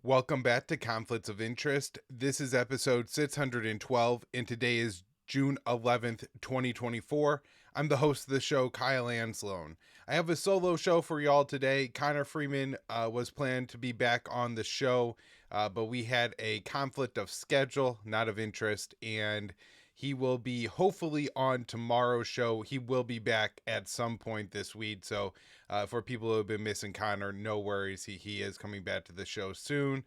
Welcome back to Conflicts of Interest. This is episode 612, and today is June 11th, 2024. I'm the host of the show, Kyle Anzalone. I have a solo show for y'all today. Connor Freeman was planned to be back on the show, but we had a conflict of schedule, not of interest, and he will be hopefully on tomorrow's show. He will be back at some point this week, so for people who have been missing Connor, no worries. He is coming back to the show soon.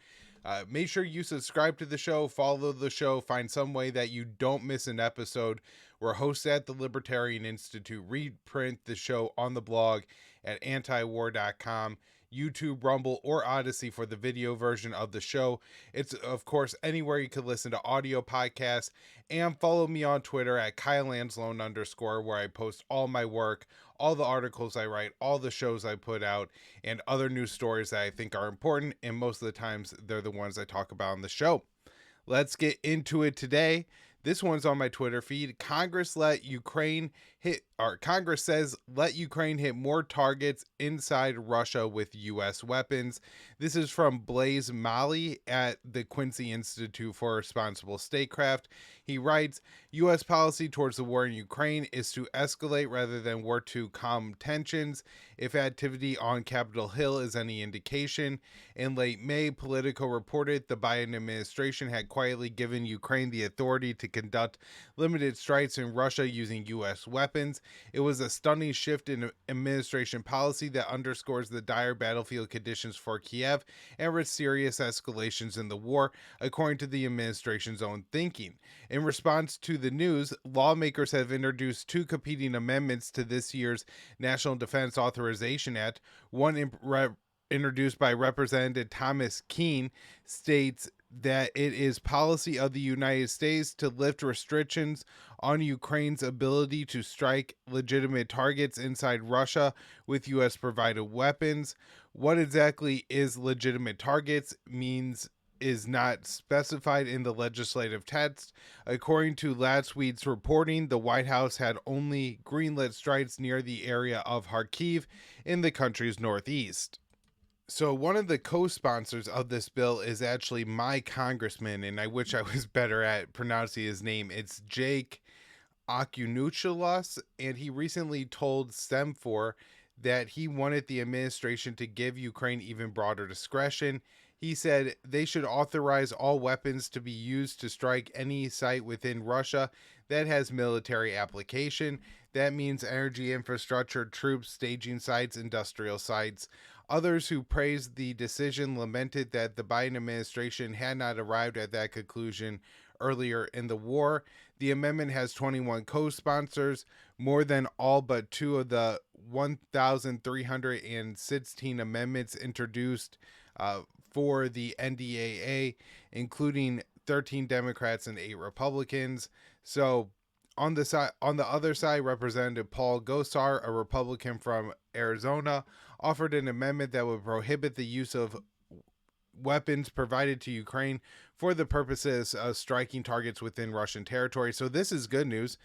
Make sure you subscribe to the show, follow the show, find some way that you don't miss an episode. We're hosts at the Libertarian Institute. Reprint the show on the blog at antiwar.com. YouTube, Rumble, or Odysee for the video version of the show. It's, of course, anywhere you can listen to audio podcasts. And follow me on Twitter at KyleAnzalone_, where I post all my work, all the articles I write, all the shows I put out, and other news stories that I think are important. And most of the times, they're the ones I talk about on the show. Let's get into it today. This one's on my Twitter feed. Congress says let Ukraine hit more targets inside Russia with U.S. weapons. This is from Blaise Mali at the Quincy Institute for Responsible Statecraft. He writes, U.S. policy towards the war in Ukraine is to escalate rather than work to calm tensions. If activity on Capitol Hill is any indication, in late May, Politico reported the Biden administration had quietly given Ukraine the authority to conduct limited strikes in Russia using U.S. weapons. It was a stunning shift in administration policy that underscores the dire battlefield conditions for Kiev and risks serious escalations in the war, according to the administration's own thinking. In response to the news, lawmakers have introduced two competing amendments to this year's National Defense Authorization Act. One introduced by Representative Thomas Keane states that it is policy of the United States to lift restrictions on Ukraine's ability to strike legitimate targets inside Russia with U.S. provided weapons. What exactly is legitimate targets means is not specified in the legislative text. According to last week's reporting, the White House had only greenlit strikes near the area of Kharkiv in the country's northeast. So one of the co-sponsors of this bill is actually my congressman, and I wish I was better at pronouncing his name. It's Jake Okunuchelos, and he recently told Semfor that he wanted the administration to give Ukraine even broader discretion. He said they should authorize all weapons to be used to strike any site within Russia that has military application. That means energy infrastructure, troops, staging sites, industrial sites. Others who praised the decision lamented that the Biden administration had not arrived at that conclusion earlier in the war. The amendment has 21 co-sponsors, more than all but two of the 1,316 amendments introduced for the NDAA, including 13 Democrats and 8 Republicans. So on the other side, Representative Paul Gosar, a Republican from Arizona, offered an amendment that would prohibit the use of weapons provided to Ukraine for the purposes of striking targets within Russian territory. So this is good news.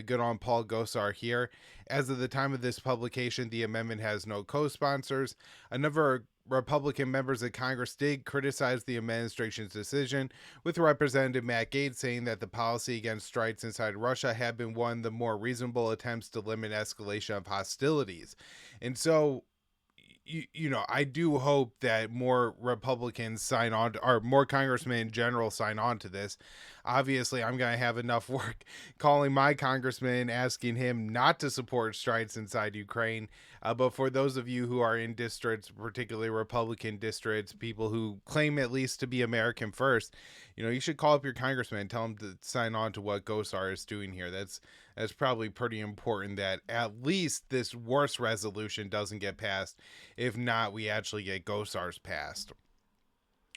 Good on Paul Gosar here. As of the time of this publication, the amendment has no co-sponsors. Another Republican members of Congress did criticize the administration's decision, with Representative Matt Gaetz saying that the policy against strikes inside Russia had been one of the more reasonable attempts to limit escalation of hostilities. And so, I do hope that more Republicans sign on, or more congressmen in general sign on to this. Obviously, I'm going to have enough work calling my congressman, asking him not to support strikes inside Ukraine. But for those of you who are in districts, particularly Republican districts, people who claim at least to be American first, you should call up your congressman and tell him to sign on to what Gosar is doing here. That's probably pretty important that at least this worst resolution doesn't get passed. If not, we actually get Gosar's passed.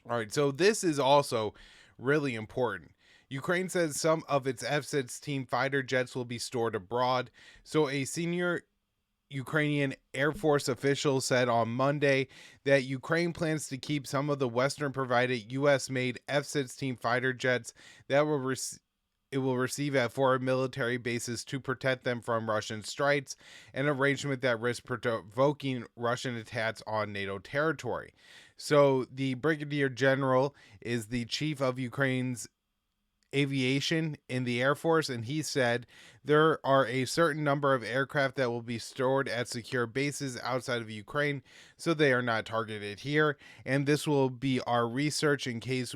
All right, so this is also really important. Ukraine says some of its F-16 fighter jets will be stored abroad. So a senior Ukrainian Air Force official said on Monday that Ukraine plans to keep some of the Western-provided U.S.-made F-16 fighter jets that it will receive at foreign military bases to protect them from Russian strikes, an arrangement that risks provoking Russian attacks on NATO territory. So the brigadier general is the chief of Ukraine's aviation in the Air Force, and he said there are a certain number of aircraft that will be stored at secure bases outside of Ukraine, so they are not targeted here. And this will be our research in case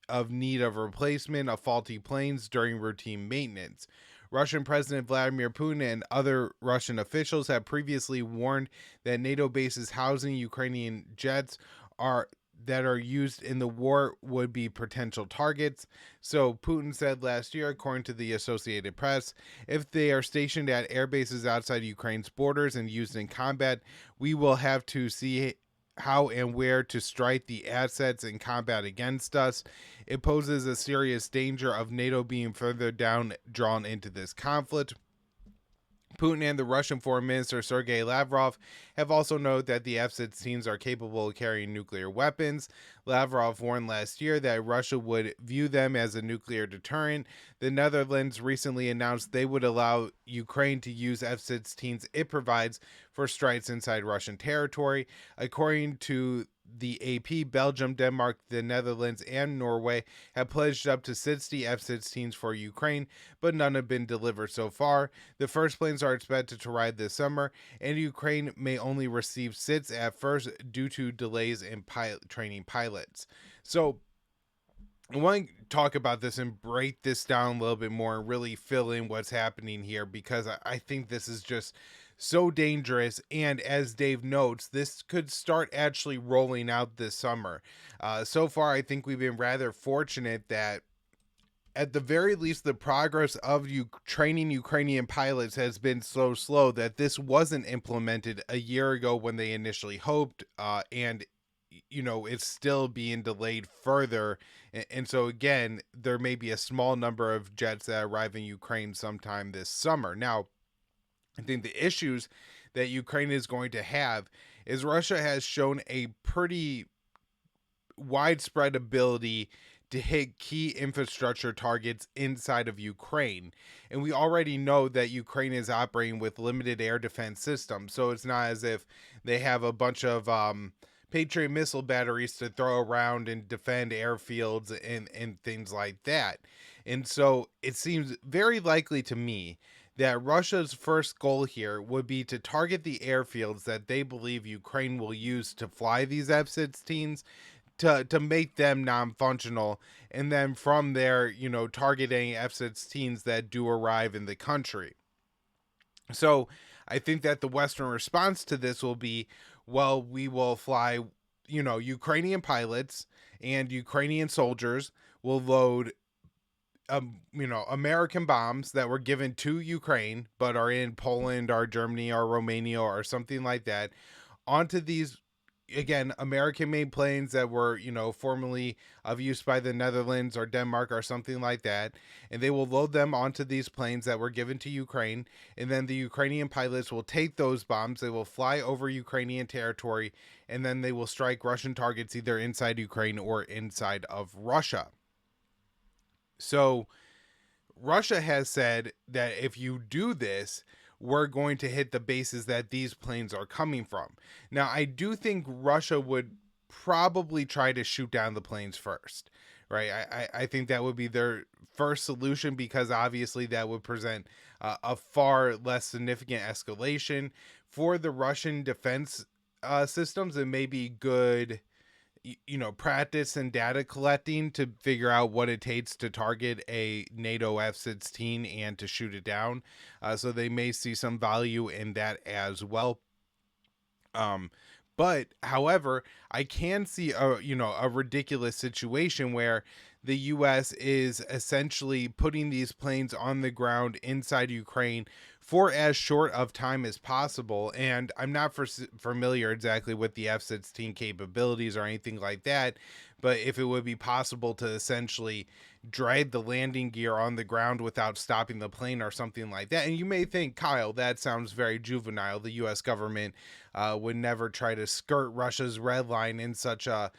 of need of replacement of faulty planes during routine maintenance. Russian President Vladimir Putin and other Russian officials have previously warned that NATO bases housing Ukrainian jets are that are used in the war would be potential targets. So Putin said last year, according to the Associated Press, if they are stationed at air bases outside Ukraine's borders and used in combat, we will have to see how and where to strike the assets in combat against us. It poses a serious danger of NATO being further drawn into this conflict. Putin and the Russian Foreign Minister Sergei Lavrov have also noted that the F-16s are capable of carrying nuclear weapons. Lavrov warned last year that Russia would view them as a nuclear deterrent. The Netherlands recently announced they would allow Ukraine to use F-16s it provides for strikes inside Russian territory. According to the AP, Belgium, Denmark, the Netherlands, and Norway have pledged up to 60 F-16s for Ukraine, but none have been delivered so far. The first planes are expected to arrive this summer, and Ukraine may only receive 6 at first due to delays in training pilots. So I want to talk about this and break this down a little bit more and really fill in what's happening here, because I think this is just so dangerous. And as Dave notes, this could start actually rolling out this summer. So far, I think we've been rather fortunate that at the very least, the progress of training Ukrainian pilots has been so slow that this wasn't implemented a year ago when they initially hoped, and it's still being delayed further. And so again, there may be a small number of jets that arrive in Ukraine sometime this summer. Now, I think the issues that Ukraine is going to have is Russia has shown a pretty widespread ability to hit key infrastructure targets inside of Ukraine. And we already know that Ukraine is operating with limited air defense systems. So it's not as if they have a bunch of Patriot missile batteries to throw around and defend airfields and things like that. And so it seems very likely to me that Russia's first goal here would be to target the airfields that they believe Ukraine will use to fly these F-16s to make them non-functional, and then from there, targeting F-16s that do arrive in the country. So I think that the Western response to this will be, well, we will fly, Ukrainian pilots and Ukrainian soldiers will load American bombs that were given to Ukraine but are in Poland or Germany or Romania or something like that onto these, again, American-made planes that were, formerly of use by the Netherlands or Denmark or something like that, and they will load them onto these planes that were given to Ukraine, and then the Ukrainian pilots will take those bombs, they will fly over Ukrainian territory, and then they will strike Russian targets either inside Ukraine or inside of Russia. So Russia has said that if you do this, we're going to hit the bases that these planes are coming from. Now, I do think Russia would probably try to shoot down the planes first, right? I think that would be their first solution, because obviously that would present a far less significant escalation for the Russian defense systems. It may be good practice and data collecting to figure out what it takes to target a NATO F-16 and to shoot it down. So they may see some value in that as well. But however, I can see a ridiculous situation where the U.S. is essentially putting these planes on the ground inside Ukraine for as short of time as possible. And I'm not familiar exactly with the F-16 capabilities or anything like that, but if it would be possible to essentially drag the landing gear on the ground without stopping the plane or something like that. And you may think, Kyle, that sounds very juvenile. The U.S. government would never try to skirt Russia's red line in such a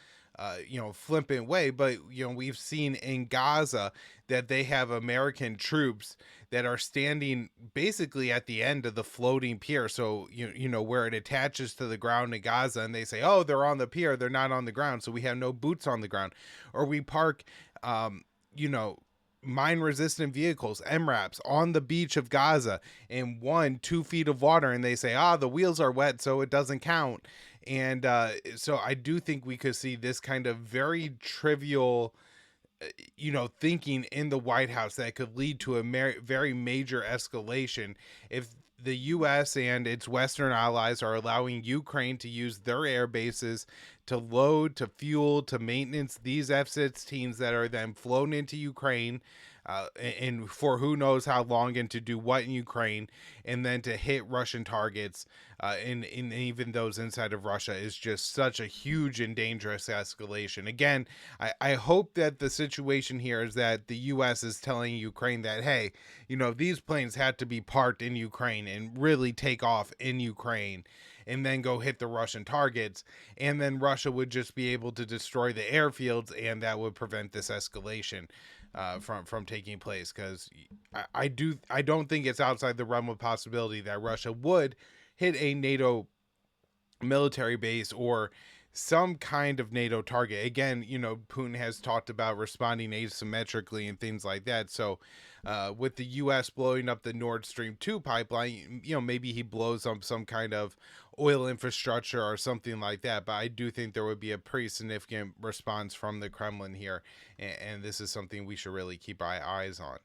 flippant way, but we've seen in Gaza that they have American troops that are standing basically at the end of the floating pier. So where it attaches to the ground in Gaza, and they say, oh, they're on the pier, they're not on the ground, so we have no boots on the ground. Or we park you know mine resistant vehicles, MRAPs, on the beach of Gaza in 2 feet of water, and they say, the wheels are wet, so it doesn't count. And so I do think we could see this kind of very trivial thinking in the White House that could lead to a very major escalation if the US and its Western allies are allowing Ukraine to use their air bases to load, to fuel, to maintenance these F-16s that are then flown into Ukraine, and for who knows how long, and to do what in Ukraine, and then to hit Russian targets, in even those inside of Russia, is just such a huge and dangerous escalation. Again, I hope that the situation here is that the U.S. is telling Ukraine that, hey, these planes had to be parked in Ukraine and really take off in Ukraine, and then go hit the Russian targets, and then Russia would just be able to destroy the airfields, and that would prevent this escalation from taking place. Because I don't think it's outside the realm of possibility that Russia would hit a NATO military base or some kind of NATO target. Again, Putin has talked about responding asymmetrically and things like that. So with the U.S. blowing up the Nord Stream 2 pipeline, maybe he blows up some kind of oil infrastructure or something like that. But I do think there would be a pretty significant response from the Kremlin here. And this is something we should really keep our eyes on.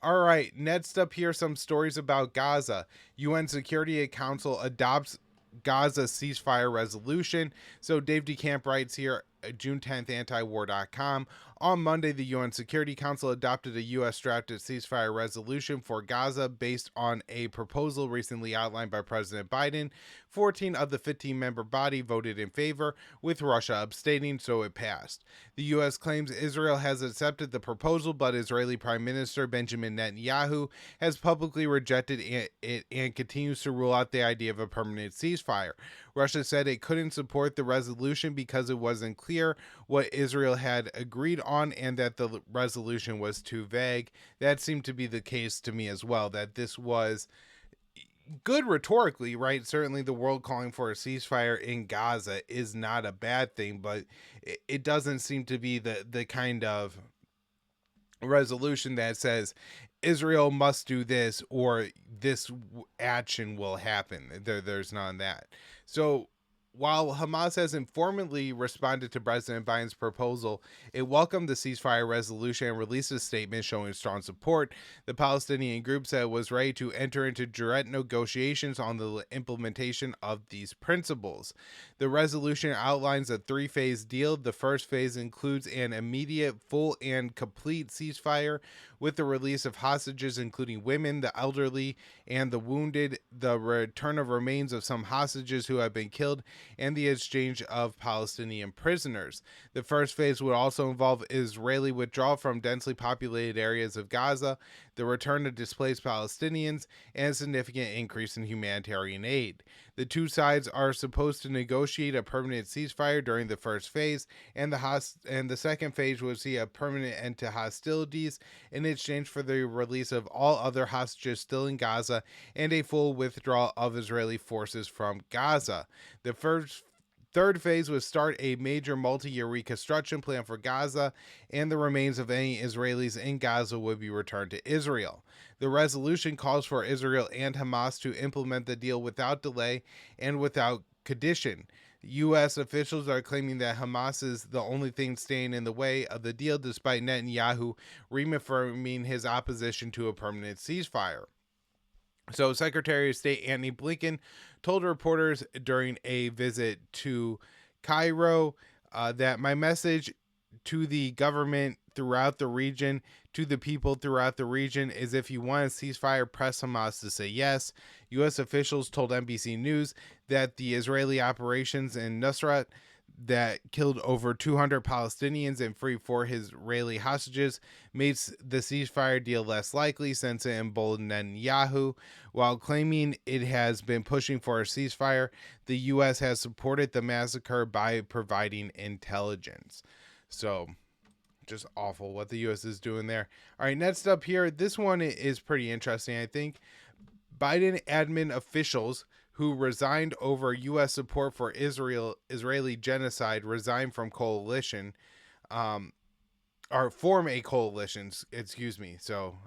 All right, next up here, some stories about Gaza. UN Security Council adopts Gaza ceasefire resolution. So Dave DeCamp writes here, June 10th, antiwar.com. On Monday, the UN Security Council adopted a U.S. drafted ceasefire resolution for Gaza based on a proposal recently outlined by President Biden. 14 of the 15-member body voted in favor, with Russia abstaining, so it passed. The U.S. claims Israel has accepted the proposal, but Israeli Prime Minister Benjamin Netanyahu has publicly rejected it and continues to rule out the idea of a permanent ceasefire. Russia said it couldn't support the resolution because it wasn't clear what Israel had agreed on, and that the resolution was too vague. That seemed to be the case to me as well, that this was good rhetorically, right? Certainly the world calling for a ceasefire in Gaza is not a bad thing, but it doesn't seem to be the kind of resolution that says Israel must do this or this action will happen. There's none of that. So while Hamas has informally responded to President Biden's proposal, it welcomed the ceasefire resolution and released a statement showing strong support. The Palestinian group said it was ready to enter into direct negotiations on the implementation of these principles. The resolution outlines a 3-phase deal. The first phase includes an immediate, full, and complete ceasefire with the release of hostages, including women, the elderly, and the wounded, the return of remains of some hostages who have been killed, and the exchange of Palestinian prisoners. The first phase would also involve Israeli withdrawal from densely populated areas of Gaza, the return of displaced Palestinians, and a significant increase in humanitarian aid. The two sides are supposed to negotiate a permanent ceasefire during the first phase, and the second phase would see a permanent end to hostilities in exchange for the release of all other hostages still in Gaza and a full withdrawal of Israeli forces from Gaza. The third phase would start a major multi-year reconstruction plan for Gaza, and the remains of any Israelis in Gaza would be returned to Israel. The resolution calls for Israel and Hamas to implement the deal without delay and without condition. U.S. officials are claiming that Hamas is the only thing standing in the way of the deal, despite Netanyahu reaffirming his opposition to a permanent ceasefire. So Secretary of State Antony Blinken told reporters during a visit to Cairo that my message to the government throughout the region, to the people throughout the region, is if you want a ceasefire, press Hamas to say yes. U.S. officials told NBC News that the Israeli operations in Nusrat that killed over 200 Palestinians and freed 4 Israeli hostages makes the ceasefire deal less likely since it emboldened Netanyahu. While claiming it has been pushing for a ceasefire, the U.S. has supported the massacre by providing intelligence. So, just awful what the U.S. is doing there. All right, next up here, this one is pretty interesting, I think. Biden admin officials who resigned over U.S. support for Israeli genocide resigned from coalition, or form a coalition, excuse me. So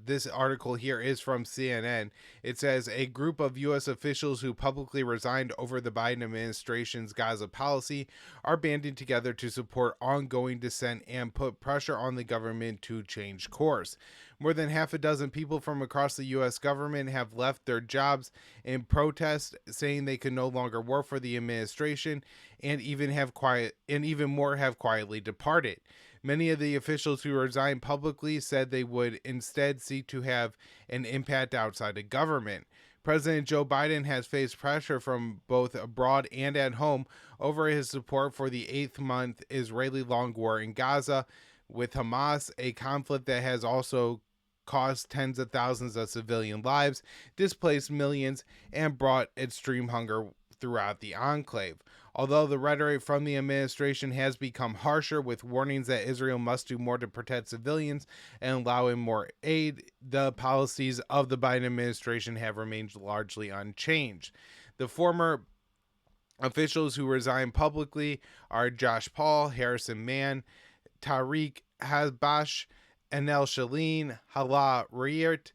this article here is from CNN. It says a group of U.S. officials who publicly resigned over the Biden administration's Gaza policy are banding together to support ongoing dissent and put pressure on the government to change course. More than half a dozen people from across the U.S. government have left their jobs in protest, saying they can no longer work for the administration, and even more have quietly departed. Many of the officials who resigned publicly said they would instead seek to have an impact outside of government. President Joe Biden has faced pressure from both abroad and at home over his support for the 8-month Israeli-long war in Gaza with Hamas, a conflict that has also cost tens of thousands of civilian lives, displaced millions, and brought extreme hunger throughout the enclave. Although the rhetoric from the administration has become harsher with warnings that Israel must do more to protect civilians and allow in more aid, the policies of the Biden administration have remained largely unchanged. The former officials who resigned publicly are Josh Paul, Harrison Mann, Tariq Hasbash, Anel Shalin, Hala Riert,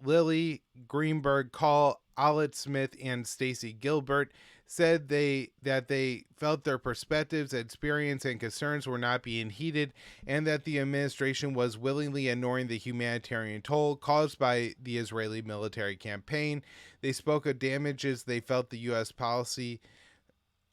Lily Greenberg Call, Alit Smith, and Stacey Gilbert said that they felt their perspectives, experience, and concerns were not being heeded, and that the administration was willingly ignoring the humanitarian toll caused by the Israeli military campaign. They spoke of damages they felt the U.S. policy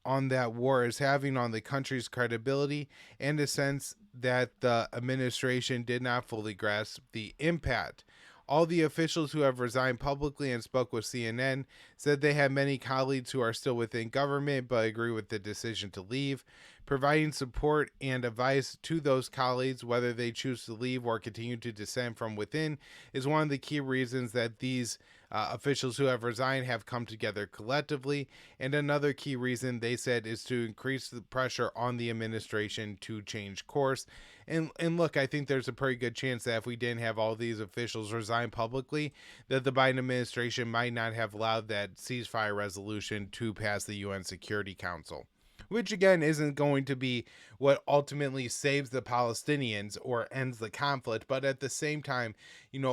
on that war is having on the country's credibility, and a sense that the administration did not fully grasp the impact. All the officials who have resigned publicly and spoke with CNN said they have many colleagues who are still within government but agree with the decision to leave. Providing support and advice to those colleagues, whether they choose to leave or continue to dissent from within, is one of the key reasons that these officials who have resigned have come together collectively. And another key reason, they said, is to increase the pressure on the administration to change course. And look, I think there's a pretty good chance that if we didn't have all these officials resign publicly, that the Biden administration might not have allowed that ceasefire resolution to pass the UN Security Council, which again isn't going to be what ultimately saves the Palestinians or ends the conflict. But at the same time,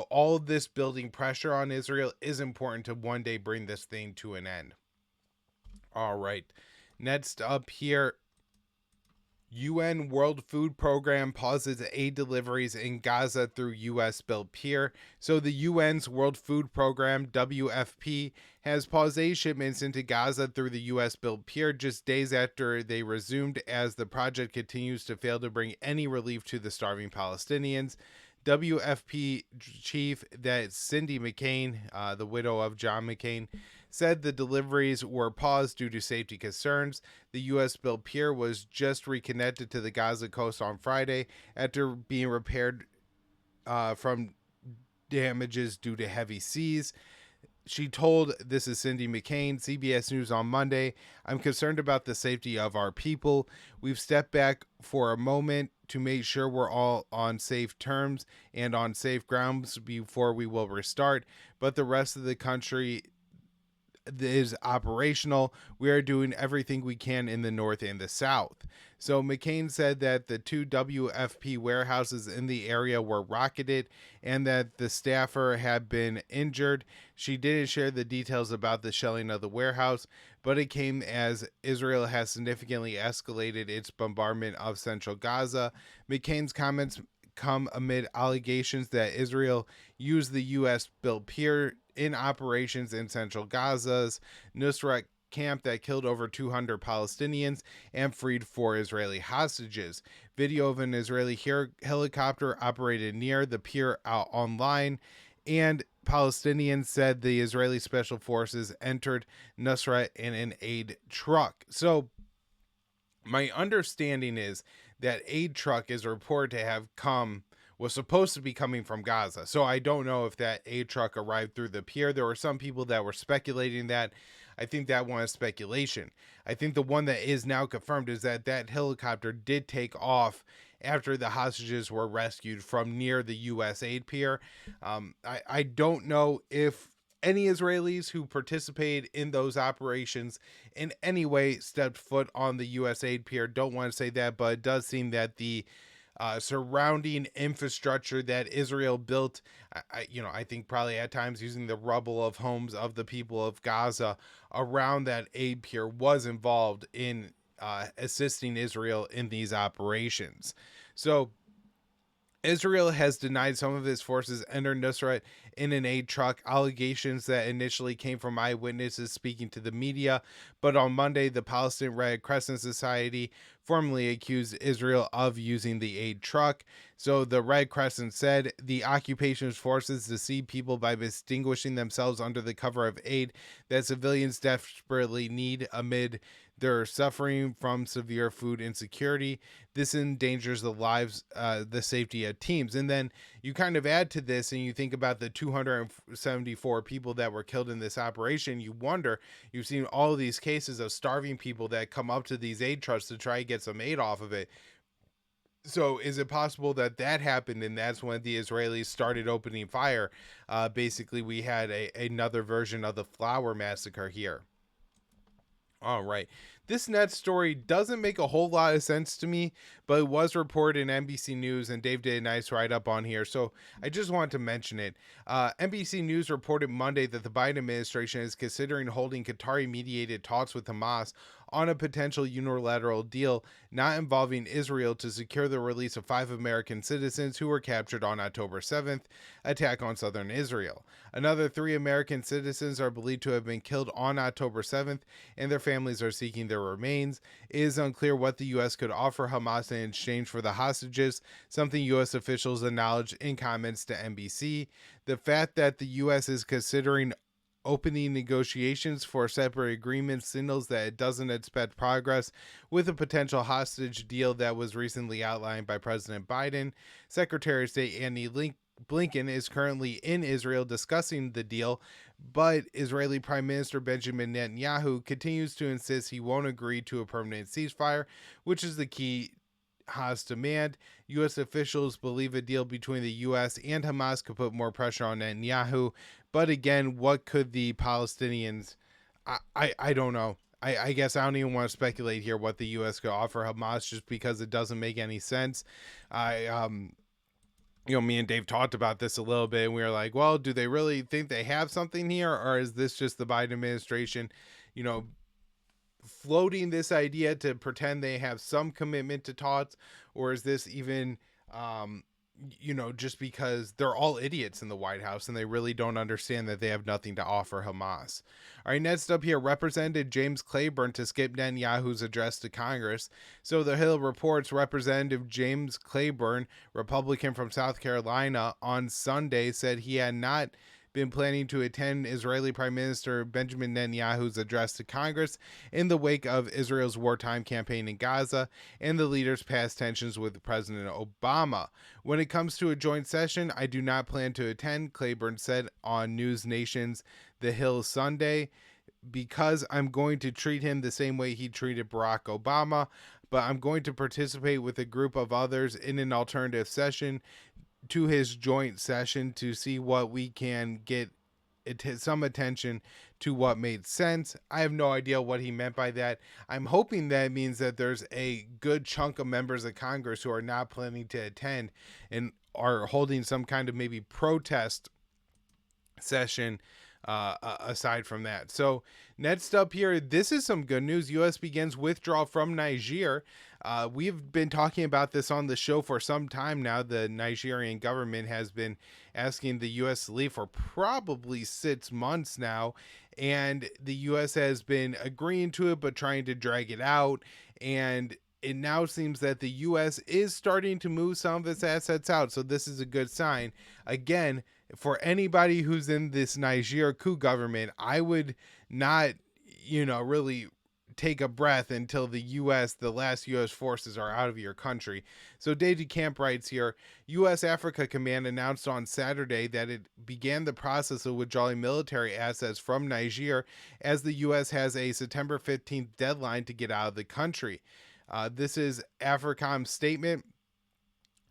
all of this building pressure on Israel is important to one day bring this thing to an end. All right. Next up here, UN World Food Program pauses aid deliveries in Gaza through U.S.-built pier. So the UN's World Food Program, WFP, has paused aid shipments into Gaza through the U.S.-built pier just days after they resumed, as the project continues to fail to bring any relief to the starving Palestinians. WFP chief, that's Cindy McCain, the widow of John McCain, said the deliveries were paused due to safety concerns. The U.S.-built pier was just reconnected to the Gaza coast on Friday after being repaired from damages due to heavy seas. She told, this is Cindy McCain, CBS News on Monday, "I'm concerned about the safety of our people. We've stepped back for a moment to make sure we're all on safe terms and on safe grounds before we will restart. But the rest of the country is operational. We are doing everything we can in the north and the south." So McCain said that the 2 WFP warehouses in the area were rocketed and that the staffer had been injured. She didn't share the details about the shelling of the warehouse, but it came as Israel has significantly escalated its bombardment of central Gaza. McCain's comments come amid allegations that Israel used the U.S.-built pier in operations in central Gaza's Nusrat camp that killed over 200 Palestinians and freed 4 Israeli hostages. Video of an Israeli helicopter operated near the pier out online, and Palestinians said the Israeli special forces entered Nusrat in an aid truck. So My understanding is that aid truck is reported to have was supposed to be coming from Gaza. So I don't know if that aid truck arrived through the pier. There were some people that were speculating that. I think that one is speculation. I think the one that is now confirmed is that that helicopter did take off after the hostages were rescued from near the U.S. aid pier. I don't know if any Israelis who participated in those operations in any way stepped foot on the U.S. aid pier. Don't want to say that, but it does seem that the surrounding infrastructure that Israel built, I think probably at times using the rubble of homes of the people of Gaza around that aid pier, was involved in assisting Israel in these operations. So Israel has denied some of its forces entered Nusrat in an aid truck, allegations that initially came from eyewitnesses speaking to the media. But on Monday, the Palestinian Red Crescent Society formally accused Israel of using the aid truck. So the Red Crescent said the occupation forces deceive people by distinguishing themselves under the cover of aid that civilians desperately need amid their suffering from severe food insecurity. This endangers the lives, the safety of teams. And then you kind of add to this and you think about the 274 people that were killed in this operation. You wonder, you've seen all of these cases of starving people that come up to these aid trucks to try to get some aid off of it. So is it possible that that happened and that's when the Israelis started opening fire? Basically, we had another version of the Flower Massacre here. All right. This net story doesn't make a whole lot of sense to me, but it was reported in NBC News, and Dave did a nice write up on here. So I just wanted to mention it. NBC News reported Monday that the Biden administration is considering holding Qatari mediated talks with Hamas on a potential unilateral deal not involving Israel to secure the release of 5 American citizens who were captured on October 7th attack on southern Israel. Another 3 American citizens are believed to have been killed on October 7th, and their families are seeking their remains. It is unclear what the U.S. could offer Hamas in exchange for the hostages, something U.S. officials acknowledged in comments to NBC. The fact that the U.S. is considering opening negotiations for separate agreements signals that it doesn't expect progress with a potential hostage deal that was recently outlined by President Biden. Secretary of State Annie Blinken is currently in Israel discussing the deal, but Israeli Prime Minister Benjamin Netanyahu continues to insist he won't agree to a permanent ceasefire, which is the key Hamas demand. U.S. officials believe a deal between the U.S. and Hamas could put more pressure on Netanyahu. But again, what could the Palestinians... I don't know. I guess I don't even want to speculate here what the U.S. could offer Hamas just because it doesn't make any sense. Me and Dave talked about this a little bit, and we were like, well, do they really think they have something here? Or is this just the Biden administration, floating this idea to pretend they have some commitment to talks? Or is this even, just because they're all idiots in the White House and they really don't understand that they have nothing to offer Hamas? All right, next up here, Representative James Clyburn to skip Netanyahu's address to Congress. So the Hill reports Representative James Clyburn, Republican from South Carolina, on Sunday said he had not been planning to attend Israeli Prime Minister Benjamin Netanyahu's address to Congress in the wake of Israel's wartime campaign in Gaza and the leader's past tensions with President Obama. When it comes to a joint session, I do not plan to attend, Clyburn said on News Nation's The Hill Sunday, because I'm going to treat him the same way he treated Barack Obama, but I'm going to participate with a group of others in an alternative session to his joint session to see what we can get some attention to what made sense. I have no idea what he meant by that. I'm hoping that means that there's a good chunk of members of Congress who are not planning to attend and are holding some kind of maybe protest session aside from that. So next up here, this is some good news. U.S. begins withdrawal from Niger. We've been talking about this on the show for some time now. The Nigerian government has been asking the U.S. to leave for probably 6 months now, and the U.S. has been agreeing to it but trying to drag it out, and it now seems that the U.S. is starting to move some of its assets out, so this is a good sign. Again, for anybody who's in this Niger coup government, I would not, really take a breath until the last U.S. forces are out of your country. So Dave DeCamp writes here, U.S. Africa Command announced on Saturday that it began the process of withdrawing military assets from Niger as the U.S. has a September 15th deadline to get out of the country. This is AFRICOM's statement.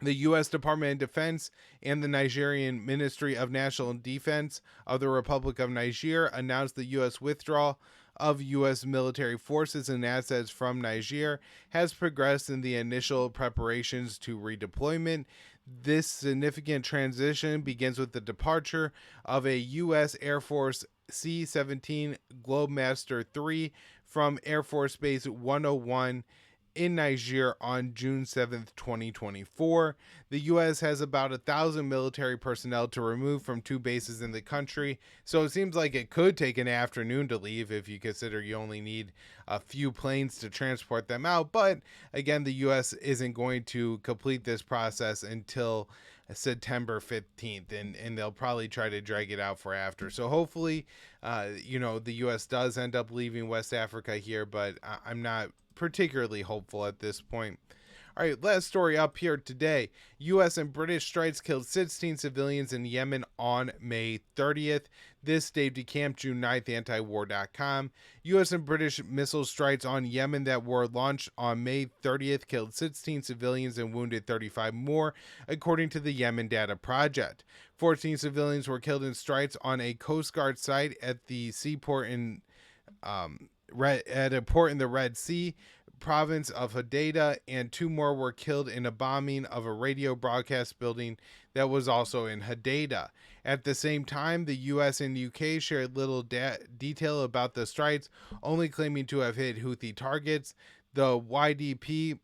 The U.S. Department of Defense and the Nigerian Ministry of National Defense of the Republic of Niger announced the U.S. withdrawal of U.S. military forces and assets from Niger has progressed in the initial preparations to redeployment. This significant transition begins with the departure of a U.S. Air Force C-17 Globemaster III from Air Force Base 101 in Niger on June 7th, 2024. The U.S. has about 1,000 military personnel to remove from 2 bases in the country, so it seems like it could take an afternoon to leave if you consider you only need a few planes to transport them out. But again, the U.S. isn't going to complete this process until September 15th, and they'll probably try to drag it out for after. So hopefully, the U.S. does end up leaving West Africa here, but I'm not particularly hopeful at this point. All right, last story up here today. U.S. and British strikes killed 16 civilians in Yemen on May 30th. This, Dave DeCamp, June 9th, antiwar.com. U.S. and British missile strikes on Yemen that were launched on May 30th killed 16 civilians and wounded 35 more, according to the Yemen Data Project. 14 civilians were killed in strikes on a Coast Guard site at the seaport at a port in the Red Sea province of Hodeidah, and 2 more were killed in a bombing of a radio broadcast building that was also in Hodeidah. At the same time, the US and UK shared little detail about the strikes, only claiming to have hit Houthi targets. The YDP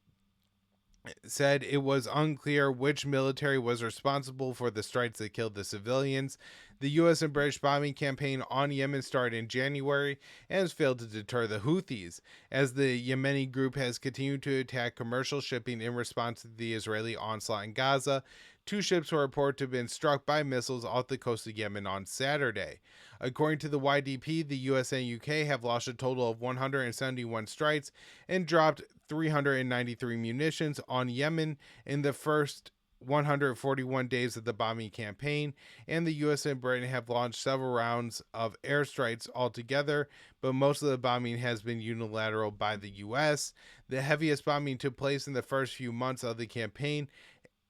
said it was unclear which military was responsible for the strikes that killed the civilians. The U.S. and British bombing campaign on Yemen started in January and has failed to deter the Houthis, as the Yemeni group has continued to attack commercial shipping in response to the Israeli onslaught in Gaza. 2 ships were reported to have been struck by missiles off the coast of Yemen on Saturday. According to the YDP, the US and UK have launched a total of 171 strikes and dropped 393 munitions on Yemen in the first 141 days of the bombing campaign, and the US and Britain have launched several rounds of airstrikes altogether, but most of the bombing has been unilateral by the US. The heaviest bombing took place in the first few months of the campaign,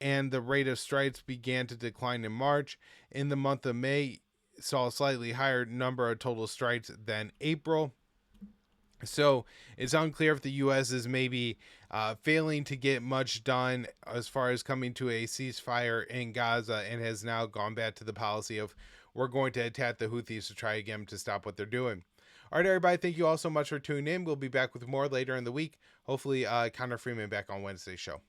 and the rate of strikes began to decline in March. In the month of May, saw a slightly higher number of total strikes than April. So it's unclear if the U.S. is maybe failing to get much done as far as coming to a ceasefire in Gaza, and has now gone back to the policy of we're going to attack the Houthis to try again to stop what they're doing. All right, everybody, thank you all so much for tuning in. We'll be back with more later in the week. Hopefully, Connor Freeman back on Wednesday's show.